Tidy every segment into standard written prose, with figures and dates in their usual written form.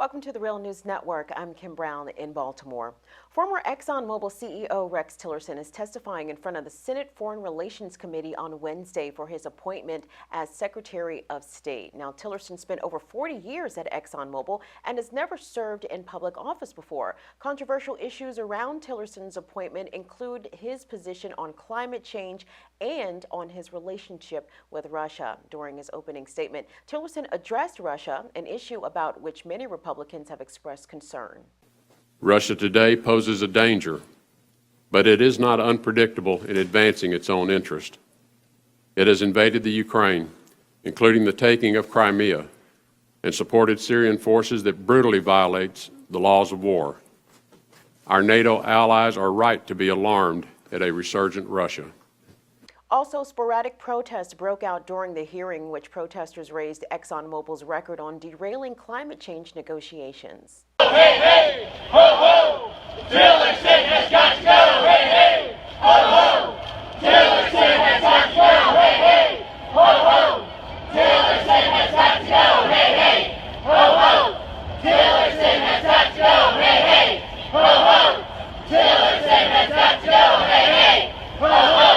Welcome to the Real News Network. I'm Kim Brown in Baltimore. Former ExxonMobil CEO Rex Tillerson is testifying in front of the Senate Foreign Relations Committee on Wednesday for his appointment as Secretary of State. Now, Tillerson spent over 40 years at ExxonMobil and has never served in public office before. Controversial issues around Tillerson's appointment include his position on climate change and on his relationship with Russia. During his opening statement, Tillerson addressed Russia, an issue about which many Republicans have expressed concern. Russia today poses a danger, but it is not unpredictable in advancing its own interest. It has invaded the Ukraine, including the taking of Crimea, and supported Syrian forces that brutally violates the laws of war. Our NATO allies are right to be alarmed at a resurgent Russia. Also, sporadic protests broke out during the hearing, which protesters raised ExxonMobil's record on derailing climate change negotiations. Hey, hey, ho, ho, Tillerson has got to go. Hey, hey, ho, ho, Tillerson has got to go. Hey, hey, ho, ho, Tillerson has got to go. Hey, hey, ho, ho, Tillerson has got to go. Hey, hey, ho, ho, Tillerson has got to go. Hey, hey, ho, ho,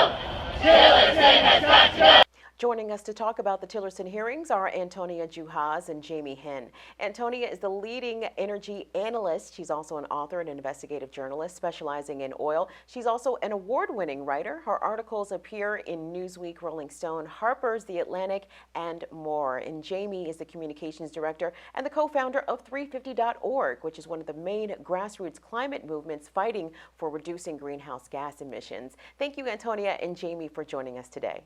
Tillerson has got to go. Joining us to talk about the Tillerson hearings are Antonia, Juhasz, and Jamie Henn. Antonia is the leading energy analyst. She's also an author and an investigative journalist specializing in oil. She's also an award-winning writer. Her articles appear in Newsweek, Rolling Stone, Harper's, The Atlantic, and more. And Jamie is the communications director and the co-founder of 350.org, which is one of the main grassroots climate movements fighting for reducing greenhouse gas emissions. Thank you, Antonia and Jamie, for joining us today.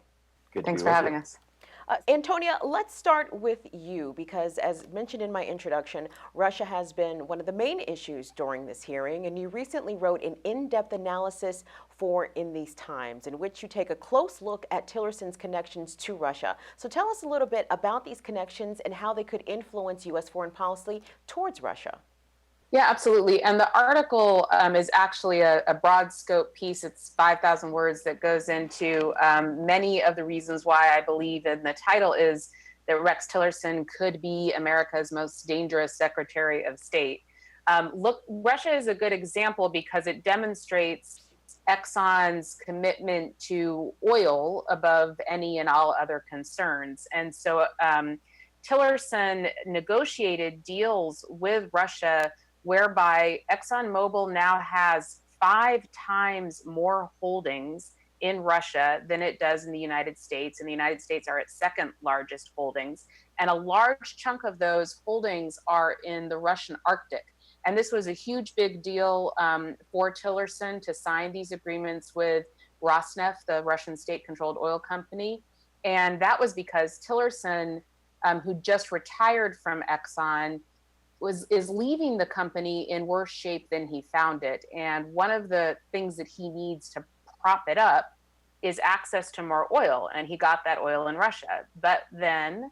Thanks for having us. Antonia, let's start with you because, as mentioned in my introduction, Russia has been one of the main issues during this hearing, and you recently wrote an in-depth analysis for In These Times, in which you take a close look at Tillerson's connections to Russia. So tell us a little bit about these connections and how they could influence U.S. foreign policy towards Russia. Yeah, absolutely. And the article is actually a broad scope piece. It's 5,000 words that goes into many of the reasons why I believe, and the title is that Rex Tillerson could be America's most dangerous Secretary of State. Look, Russia is a good example because it demonstrates Exxon's commitment to oil above any and all other concerns. And so Tillerson negotiated deals with Russia whereby ExxonMobil now has 5 times more holdings in Russia than it does in the United States. And the United States are its second largest holdings. And a large chunk of those holdings are in the Russian Arctic. And this was a huge, big deal for Tillerson to sign these agreements with Rosneft, the Russian state-controlled oil company. And that was because Tillerson, who just retired from Exxon, is leaving the company in worse shape than he found it. And one of the things that he needs to prop it up is access to more oil. And he got that oil in Russia. But then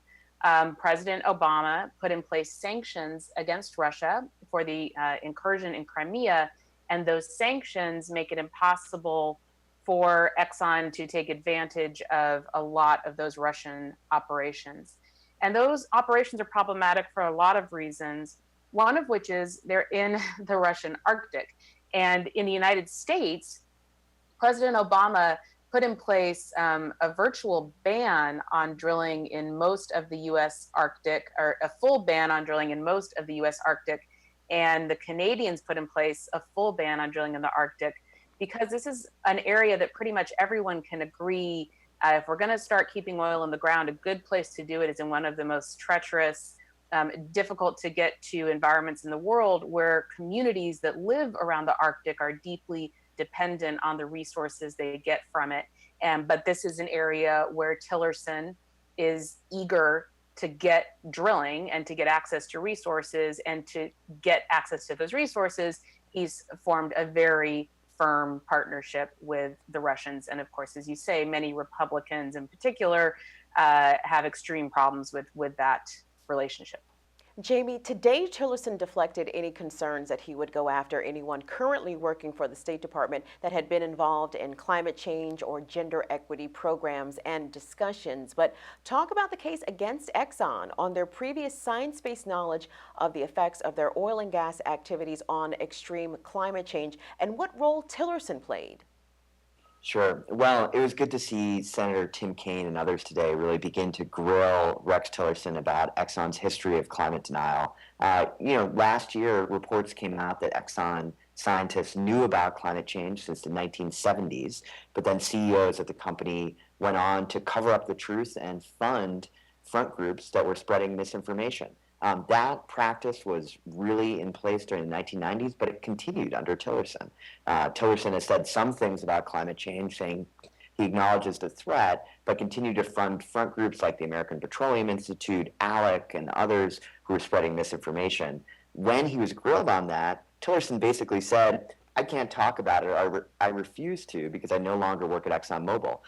President Obama put in place sanctions against Russia for the incursion in Crimea. And those sanctions make it impossible for Exxon to take advantage of a lot of those Russian operations. And those operations are problematic for a lot of reasons, one of which is they're in the Russian Arctic. And in the United States, President Obama put in place a virtual ban on drilling in most of the U.S. Arctic, or a full ban on drilling in most of the U.S. Arctic. And the Canadians put in place a full ban on drilling in the Arctic, because this is an area that pretty much everyone can agree if we're going to start keeping oil in the ground, a good place to do it is in one of the most treacherous, difficult to get to environments in the world, where communities that live around the Arctic are deeply dependent on the resources they get from it. But this is an area where Tillerson is eager to get drilling and to get access to resources, and to get access to those resources, he's formed a very firm partnership with the Russians. And of course, as you say, many Republicans in particular have extreme problems with that relationship. Jamie, today Tillerson deflected any concerns that he would go after anyone currently working for the State Department that had been involved in climate change or gender equity programs and discussions. But talk about the case against Exxon on their previous science-based knowledge of the effects of their oil and gas activities on extreme climate change and what role Tillerson played. Sure. Well, it was good to see Senator Tim Kaine and others today really begin to grill Rex Tillerson about Exxon's history of climate denial. Last year, reports came out that Exxon scientists knew about climate change since the 1970s, but then CEOs of the company went on to cover up the truth and fund front groups that were spreading misinformation. That practice was really in place during the 1990s, but it continued under Tillerson. Tillerson has said some things about climate change, saying he acknowledges the threat, but continued to fund front groups like the American Petroleum Institute, ALEC, and others who were spreading misinformation. When he was grilled on that, Tillerson basically said, I can't talk about it. I refuse to because I no longer work at ExxonMobil.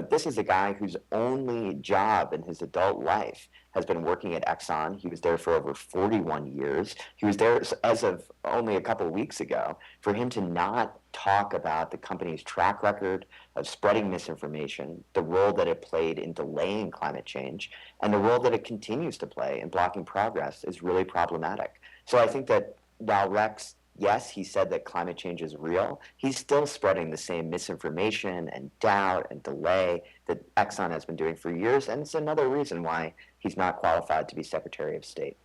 This is a guy whose only job in his adult life has been working at Exxon. He was there for over 41 years. He was there as of only a couple of weeks ago. For him to not talk about the company's track record of spreading misinformation, the role that it played in delaying climate change, and the role that it continues to play in blocking progress is really problematic. So I think that while Rex, yes, he said that climate change is real, he's still spreading the same misinformation and doubt and delay that Exxon has been doing for years, and it's another reason why he's not qualified to be Secretary of State.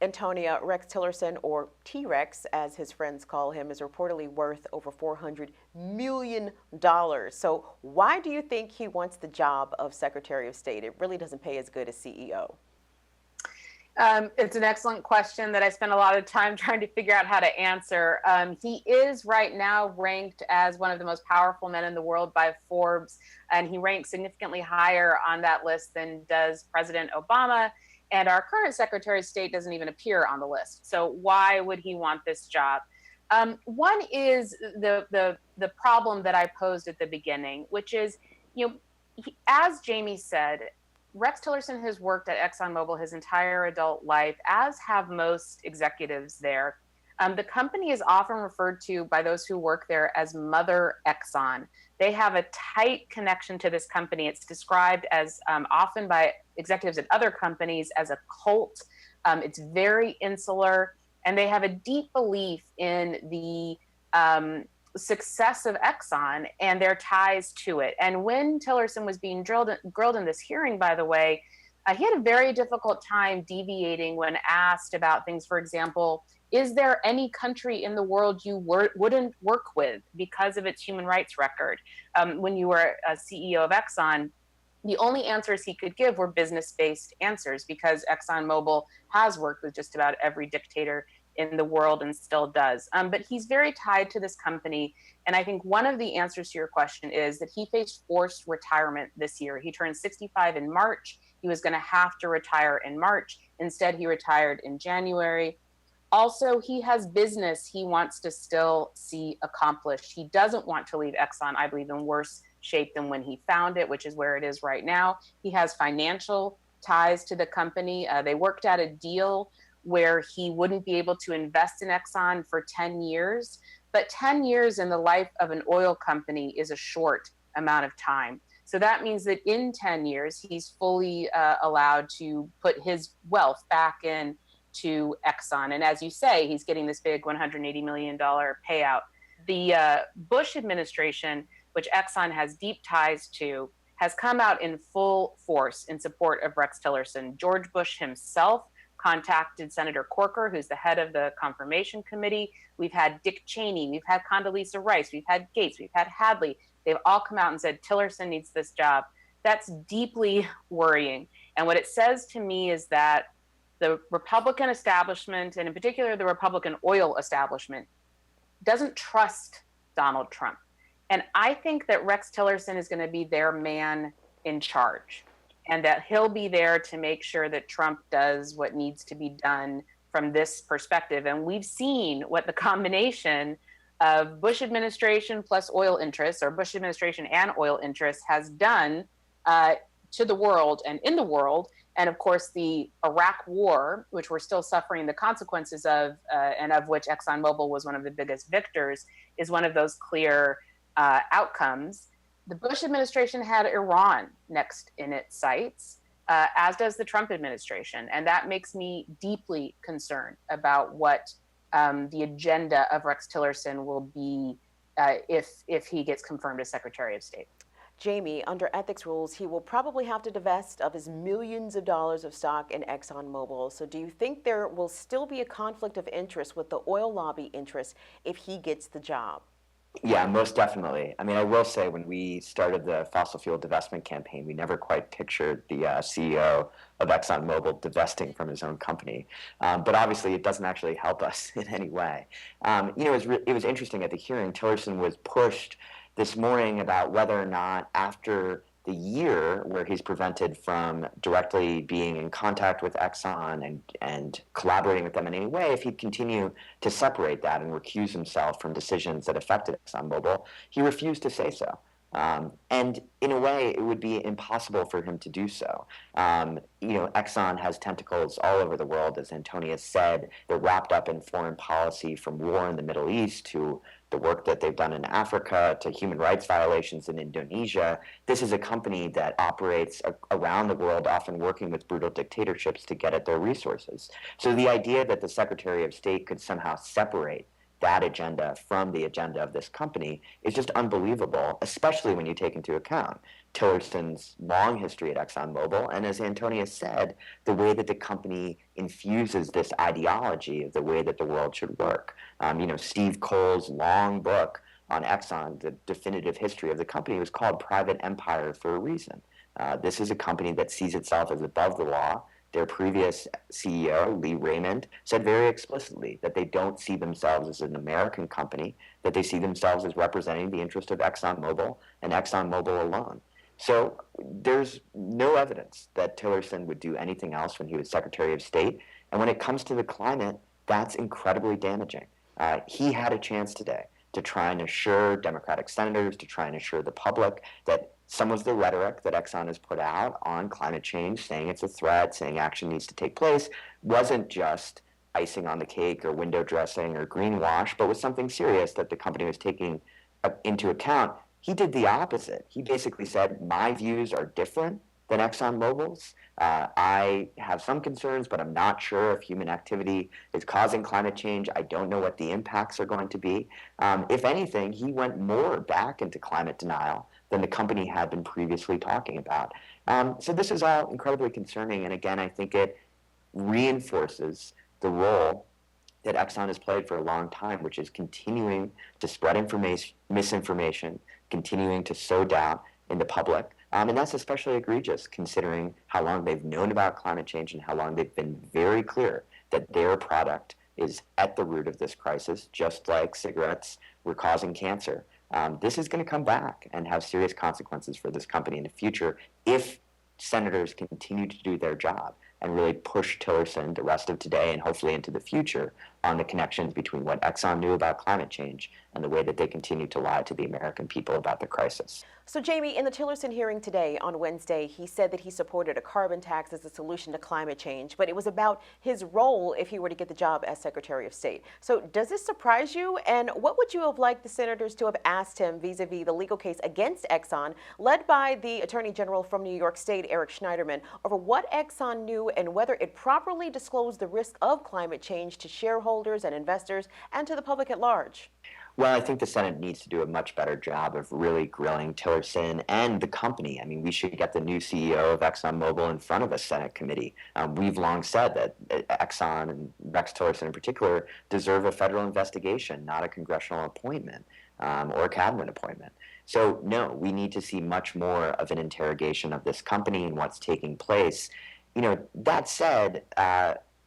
Antonia, Rex Tillerson, or T-Rex as his friends call him, is reportedly worth over $400 million. So why do you think he wants the job of Secretary of State? It really doesn't pay as good as CEO. It's an excellent question that I spent a lot of time trying to figure out how to answer. He is right now ranked as one of the most powerful men in the world by Forbes, and he ranks significantly higher on that list than does President Obama. And our current Secretary of State doesn't even appear on the list. So why would he want this job? One is the problem that I posed at the beginning, which is, as Jamie said, Rex Tillerson has worked at ExxonMobil his entire adult life, as have most executives there. The company is often referred to by those who work there as Mother Exxon. They have a tight connection to this company. It's described as often by executives at other companies as a cult. It's very insular, and they have a deep belief in the success of Exxon and their ties to it. And when Tillerson was being grilled in this hearing, by the way, he had a very difficult time deviating when asked about things. For example, is there any country in the world you wouldn't work with because of its human rights record? When you were a CEO of Exxon, the only answers he could give were business-based answers because ExxonMobil has worked with just about every dictator in the world and still does. But he's very tied to this company. And I think one of the answers to your question is that he faced forced retirement this year. He turned 65 in March. He was going to have to retire in March. Instead, he retired in January. Also, he has business he wants to still see accomplished. He doesn't want to leave Exxon, I believe, in worse shape than when he found it, which is where it is right now. He has financial ties to the company. They worked out a deal where he wouldn't be able to invest in Exxon for 10 years. But 10 years in the life of an oil company is a short amount of time. So that means that in 10 years, he's fully allowed to put his wealth back in to Exxon. And as you say, he's getting this big $180 million payout. The Bush administration, which Exxon has deep ties to, has come out in full force in support of Rex Tillerson. George Bush himself contacted Senator Corker, who's the head of the Confirmation Committee. We've had Dick Cheney, we've had Condoleezza Rice, we've had Gates, we've had Hadley. They've all come out and said, Tillerson needs this job. That's deeply worrying. And what it says to me is that the Republican establishment, and in particular the Republican oil establishment, doesn't trust Donald Trump. And I think that Rex Tillerson is going to be their man in charge, and that he'll be there to make sure that Trump does what needs to be done from this perspective. And we've seen what the combination of Bush administration plus oil interests, or Bush administration and oil interests, has done to the world and in the world. And of course, the Iraq War, which we're still suffering the consequences of, and of which ExxonMobil was one of the biggest victors, is one of those clear outcomes. The Bush administration had Iran next in its sights, as does the Trump administration. And that makes me deeply concerned about what the agenda of Rex Tillerson will be if he gets confirmed as Secretary of State. Jamie, under ethics rules, he will probably have to divest of his millions of dollars of stock in ExxonMobil. So do you think there will still be a conflict of interest with the oil lobby interests if he gets the job? Yeah, most definitely. I mean, I will say when we started the fossil fuel divestment campaign, we never quite pictured the CEO of ExxonMobil divesting from his own company. But obviously, it doesn't actually help us in any way. It was interesting at the hearing, Tillerson was pushed this morning about whether or not after the year where he's prevented from directly being in contact with Exxon and collaborating with them in any way, if he'd continue to separate that and recuse himself from decisions that affected ExxonMobil, he refused to say so. And in a way, it would be impossible for him to do so. Exxon has tentacles all over the world, as Antonia said. They're wrapped up in foreign policy, from war in the Middle East to the work that they've done in Africa to human rights violations in Indonesia. This is a company that operates around the world, often working with brutal dictatorships to get at their resources. So the idea that the Secretary of State could somehow separate that agenda from the agenda of this company is just unbelievable, especially when you take into account Tillerson's long history at ExxonMobil, and as Antonia said, the way that the company infuses this ideology of the way that the world should work. Steve Cole's long book on Exxon, the definitive history of the company, was called Private Empire for a reason. This is a company that sees itself as above the law. Their previous CEO, Lee Raymond, said very explicitly that they don't see themselves as an American company, that they see themselves as representing the interest of ExxonMobil and ExxonMobil alone. So there's no evidence that Tillerson would do anything else when he was Secretary of State. And when it comes to the climate, that's incredibly damaging. He had a chance today to try and assure Democratic senators, to try and assure the public that some of the rhetoric that Exxon has put out on climate change, saying it's a threat, saying action needs to take place, wasn't just icing on the cake or window dressing or greenwash, but was something serious that the company was taking into account. He did the opposite. He basically said, my views are different than ExxonMobil's. I have some concerns, but I'm not sure if human activity is causing climate change. I don't know what the impacts are going to be. If anything, he went more back into climate denial than the company had been previously talking about. So this is all incredibly concerning. And again, I think it reinforces the role that Exxon has played for a long time, which is continuing to spread misinformation, continuing to sow doubt in the public. And that's especially egregious considering how long they've known about climate change and how long they've been very clear that their product is at the root of this crisis, just like cigarettes were causing cancer. This is going to come back and have serious consequences for this company in the future if senators continue to do their job and really push Tillerson the rest of today and hopefully into the future on the connections between what Exxon knew about climate change and the way that they continue to lie to the American people about the crisis. So, Jamie, in the Tillerson hearing today on Wednesday, he said that he supported a carbon tax as a solution to climate change, but it was about his role if he were to get the job as Secretary of State. So does this surprise you? And what would you have liked the senators to have asked him vis-a-vis the legal case against Exxon, led by the Attorney General from New York State, Eric Schneiderman, over what Exxon knew and whether it properly disclosed the risk of climate change to shareholders and investors and to the public at large? Well, I think the Senate needs to do a much better job of really grilling Tillerson and the company. I mean, we should get the new CEO of ExxonMobil in front of a Senate committee. We've long said that Exxon and Rex Tillerson in particular deserve a federal investigation, not a congressional appointment or a cabinet appointment. So, no, we need to see much more of an interrogation of this company and what's taking place. That said,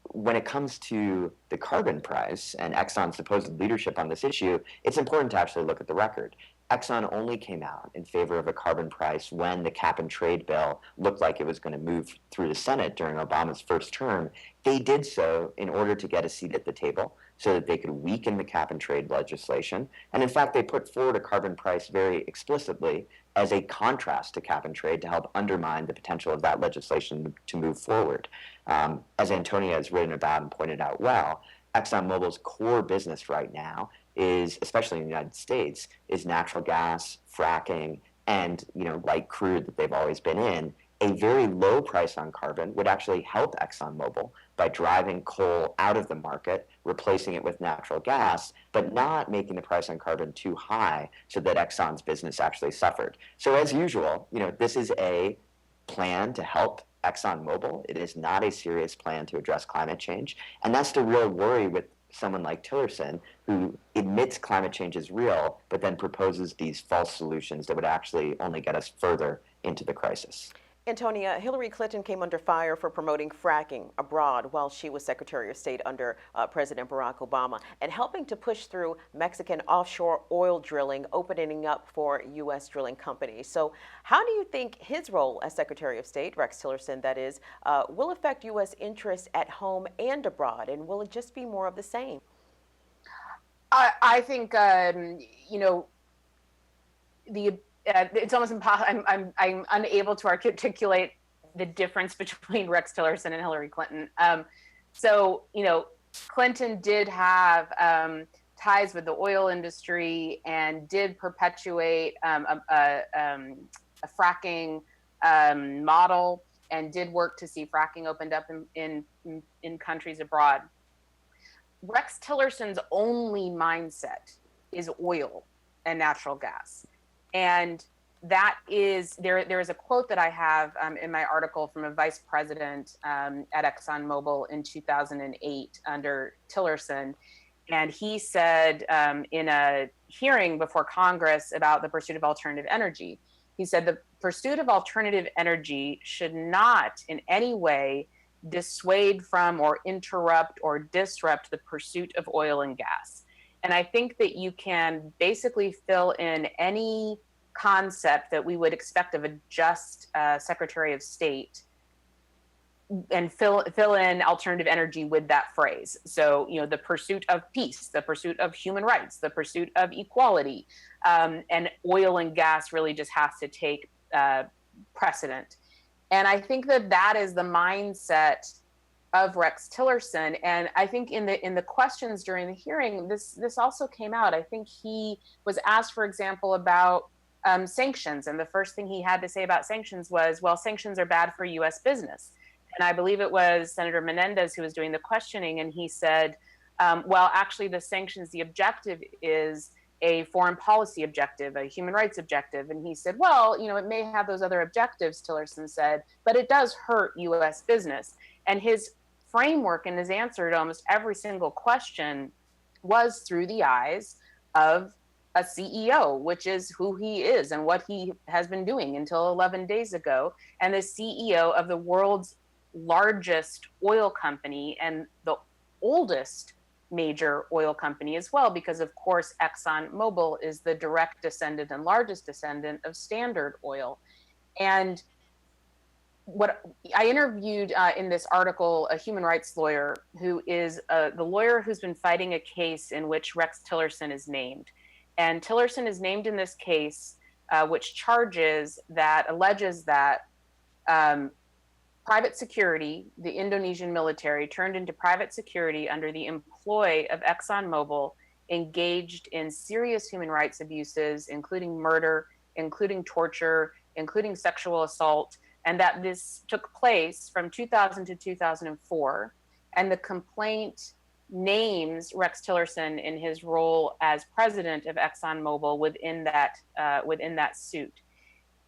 when it comes to the carbon price and Exxon's supposed leadership on this issue, it's important to actually look at the record. Exxon only came out in favor of a carbon price when the cap and trade bill looked like it was going to move through the Senate during Obama's first term. They did so in order to get a seat at the table so that they could weaken the cap and trade legislation. And in fact, they put forward a carbon price very explicitly as a contrast to cap and trade to help undermine the potential of that legislation to move forward. As Antonia has written about and pointed out well, ExxonMobil's core business right now is, especially in the United States, is natural gas, fracking, and light crude that they've always been in. A very low price on carbon would actually help ExxonMobil by driving coal out of the market, replacing it with natural gas, but not making the price on carbon too high so that Exxon's business actually suffered. So as usual, this is a plan to help ExxonMobil. It is not a serious plan to address climate change. And that's the real worry with someone like Tillerson, who admits climate change is real, but then proposes these false solutions that would actually only get us further into the crisis. Antonia, Hillary Clinton came under fire for promoting fracking abroad while she was Secretary of State under President Barack Obama and helping to push through Mexican offshore oil drilling, opening up for U.S. drilling companies. So how do you think his role as Secretary of State, Rex Tillerson that is, will affect U.S. interests at home and abroad? And will it just be more of the same? I think, it's almost impossible. I'm unable to articulate the difference between Rex Tillerson and Hillary Clinton. Clinton did have ties with the oil industry and did perpetuate a fracking model and did work to see fracking opened up in countries abroad. Rex Tillerson's only mindset is oil and natural gas. And that is, there is a quote that I have in my article from a vice president at ExxonMobil in 2008 under Tillerson. And he said in a hearing before Congress about the pursuit of alternative energy, he said the pursuit of alternative energy should not in any way dissuade from or interrupt or disrupt the pursuit of oil and gas. And I think that you can basically fill in any concept that we would expect of a just Secretary of State and fill in alternative energy with that phrase. So, the pursuit of peace, the pursuit of human rights, the pursuit of equality, and oil and gas really just has to take precedent. And I think that is the mindset of Rex Tillerson. And I think in the questions during the hearing, this also came out. I think he was asked, for example, about sanctions. And the first thing he had to say about sanctions was, well, sanctions are bad for U.S. business. And I believe it was Senator Menendez who was doing the questioning. And he said, well, actually, the sanctions, the objective is a foreign policy objective, a human rights objective. And he said, well, it may have those other objectives, Tillerson said, but it does hurt U.S. business. And his framework and his answer to almost every single question was through the eyes of a CEO, which is who he is and what he has been doing until 11 days ago, and the CEO of the world's largest oil company and the oldest major oil company as well, because of course ExxonMobil is the direct descendant and largest descendant of Standard Oil. And what I interviewed in this article, a human rights lawyer who is the lawyer who's been fighting a case in which Rex Tillerson is named. And Tillerson is named in this case, which alleges that private security, the Indonesian military, turned into private security under the employ of ExxonMobil, engaged in serious human rights abuses, including murder, including torture, including sexual assault, and that this took place from 2000 to 2004. And the complaint names Rex Tillerson in his role as president of ExxonMobil within that suit.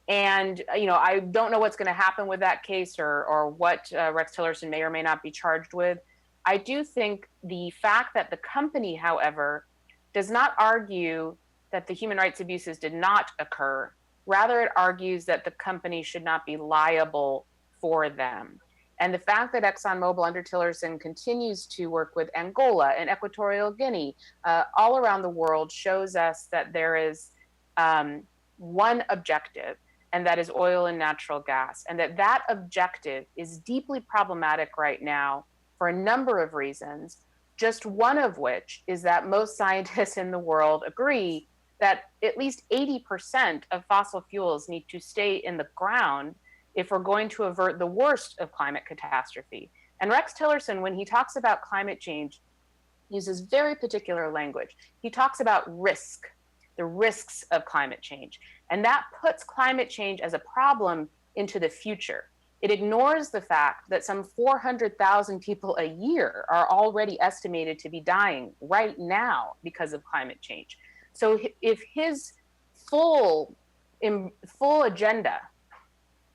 And I don't know what's going to happen with that case or what Rex Tillerson may or may not be charged with. I do think the fact that the company, however, does not argue that the human rights abuses did not occur. Rather, it argues that the company should not be liable for them. And the fact that ExxonMobil under Tillerson continues to work with Angola and Equatorial Guinea all around the world shows us that there is one objective, and that is oil and natural gas, and that objective is deeply problematic right now for a number of reasons, just one of which is that most scientists in the world agree that at least 80% of fossil fuels need to stay in the ground if we're going to avert the worst of climate catastrophe. And Rex Tillerson, when he talks about climate change, uses very particular language. He talks about risk, the risks of climate change. And that puts climate change as a problem into the future. It ignores the fact that some 400,000 people a year are already estimated to be dying right now because of climate change. So if his full agenda,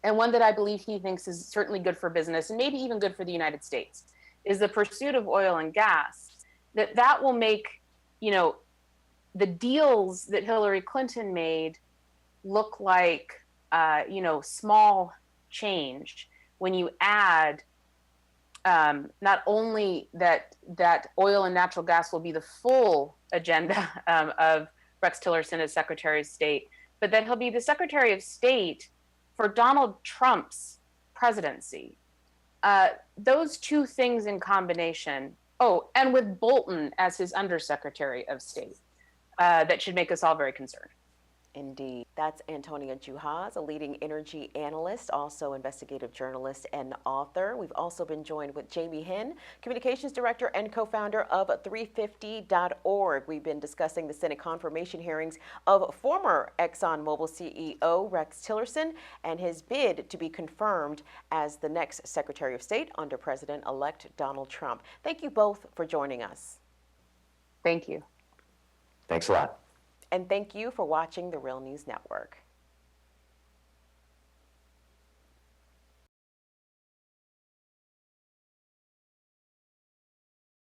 and one that I believe he thinks is certainly good for business and maybe even good for the United States, is the pursuit of oil and gas, that will make, the deals that Hillary Clinton made look like, small change when you add not only that oil and natural gas will be the full agenda of Rex Tillerson as Secretary of State, but that he'll be the Secretary of State for Donald Trump's presidency. Those two things in combination, and with Bolton as his Undersecretary of State, that should make us all very concerned. Indeed. That's Antonia Juhasz, a leading energy analyst, also investigative journalist and author. We've also been joined with Jamie Henn, communications director and co-founder of 350.org. We've been discussing the Senate confirmation hearings of former ExxonMobil CEO Rex Tillerson and his bid to be confirmed as the next Secretary of State under President-elect Donald Trump. Thank you both for joining us. Thank you. Thanks a lot. And thank you for watching the Real News Network.